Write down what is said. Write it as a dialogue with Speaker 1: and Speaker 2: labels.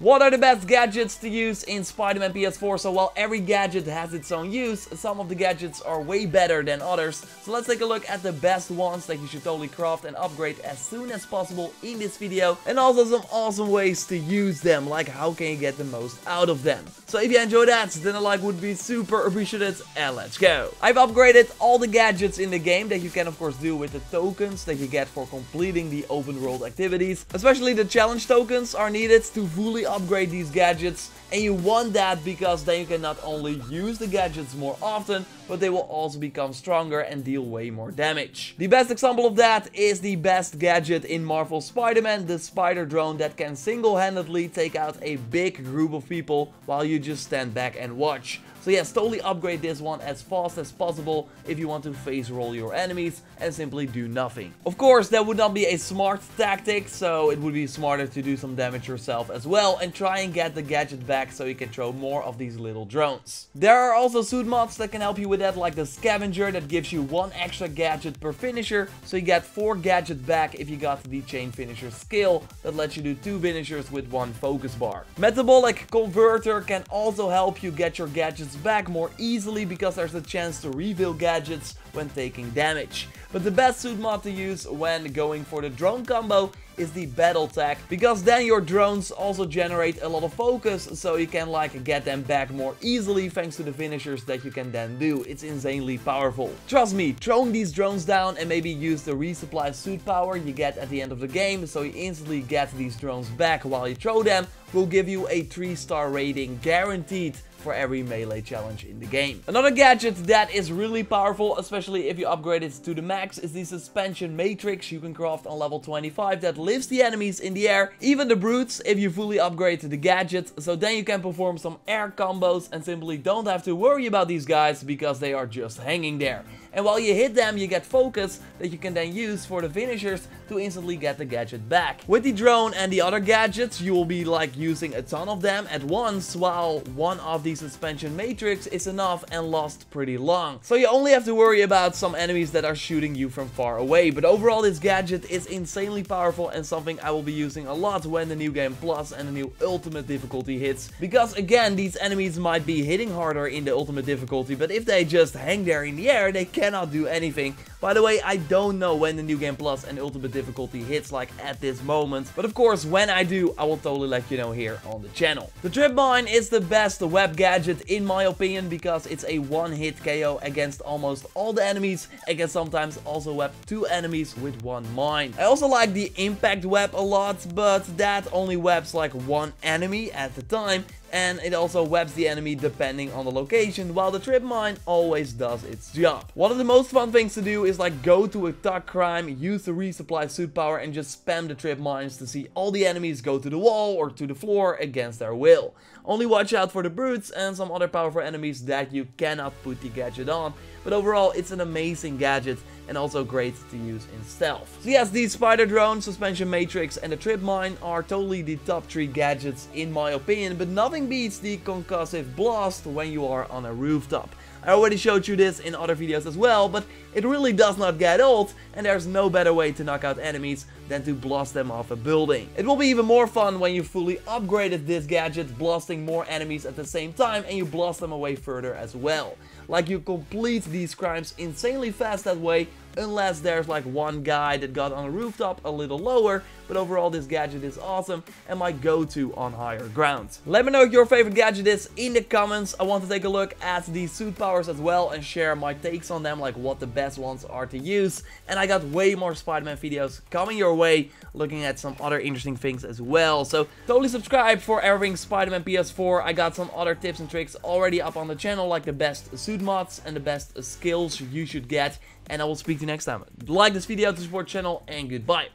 Speaker 1: What are the best gadgets to use in Spider-Man PS4? So while every gadget has its own use, some of the gadgets are way better than others. So let's take a look at the best ones that you should totally craft and upgrade as soon as possible in this video. And also some awesome ways to use them, like how can you get the most out of them. So if you enjoyed that, then a like would be super appreciated, and let's go. I've upgraded all the gadgets in the game that you can of course do with the tokens that you get for completing the open world activities. Especially the challenge tokens are needed to fully upgrade these gadgets, and you want that because then you can not only use the gadgets more often, but they will also become stronger and deal way more damage. The best example of that is the best gadget in Marvel Spider-Man, the spider drone that can single-handedly take out a big group of people while you just stand back and watch. So yes, totally upgrade this one as fast as possible if you want to face roll your enemies and simply do nothing. Of course, that would not be a smart tactic, so it would be smarter to do some damage yourself as well and try and get the gadget back so you can throw more of these little drones. There are also suit mods that can help you with that, like the scavenger that gives you 1 extra gadget per finisher, so you get 4 gadgets back if you got the chain finisher skill that lets you do 2 finishers with 1 focus bar. Metabolic converter can also help you get your gadgets back more easily because there's a chance to reveal gadgets when taking damage. But the best suit mod to use when going for the drone combo is the battle tag, because then your drones also generate a lot of focus, so you can like get them back more easily thanks to the finishers that you can then do. It's insanely powerful. Trust me, throwing these drones down and maybe use the resupply suit power you get at the end of the game, so you instantly get these drones back while you throw them, will give you a 3-star rating guaranteed for every melee challenge in the game. Another gadget that is really powerful, especially if you upgrade it to the max, is the suspension matrix you can craft on level 25 that lifts the enemies in the air, even the brutes, if you fully upgrade the gadget. So then you can perform some air combos and simply don't have to worry about these guys because they are just hanging there. And while you hit them, you get focus that you can then use for the finishers to instantly get the gadget back. With the drone and the other gadgets, you will be like using a ton of them at once, while one of the suspension matrix is enough and lasts pretty long. So you only have to worry about some enemies that are shooting you from far away. But overall, this gadget is insanely powerful and something I will be using a lot when the new game plus and the new ultimate difficulty hits. Because again, these enemies might be hitting harder in the ultimate difficulty, but if they just hang there in the air, they cannot do anything. By the way, I don't know when the new game plus and ultimate difficulty hits like at this moment, but of course when I do, I will totally let you know here on the channel. The trip mine is the best web gadget in my opinion because it's a one-hit KO against almost all the enemies and can sometimes also web 2 enemies with 1 mine. I also like the impact web a lot, but that only webs like 1 enemy at the time, and it also webs the enemy depending on the location, while the trip mine always does its job. One of the most fun things to do is like go to a tuck crime, use the resupply suit power and just spam the trip mines to see all the enemies go to the wall or to the floor against their will. Only watch out for the brutes and some other powerful enemies that you cannot put the gadget on, but overall it's an amazing gadget and also great to use in stealth. So yes, the spider drone, suspension matrix and the trip mine are totally the top 3 gadgets in my opinion, but nothing beats the concussive blast when you are on a rooftop. I already showed you this in other videos as well, but it really does not get old and there's no better way to knock out enemies than to blast them off a building. It will be even more fun when you fully upgraded this gadget, blasting more enemies at the same time and you blast them away further as well. Like you complete these crimes insanely fast that way, unless there's like one guy that got on a rooftop a little lower, but overall this gadget is awesome and my go-to on higher ground. Let me know what your favorite gadget is in the comments. I want to take a look at the suit powers as well and share my takes on them, like what the best ones are to use. And I got way more Spider-Man videos coming your way, looking at some other interesting things as well. So totally subscribe for everything Spider-Man PS4. I got some other tips and tricks already up on the channel, like the best suit mods and the best skills you should get. And I will speak to you next time. Like this video to support the channel and goodbye.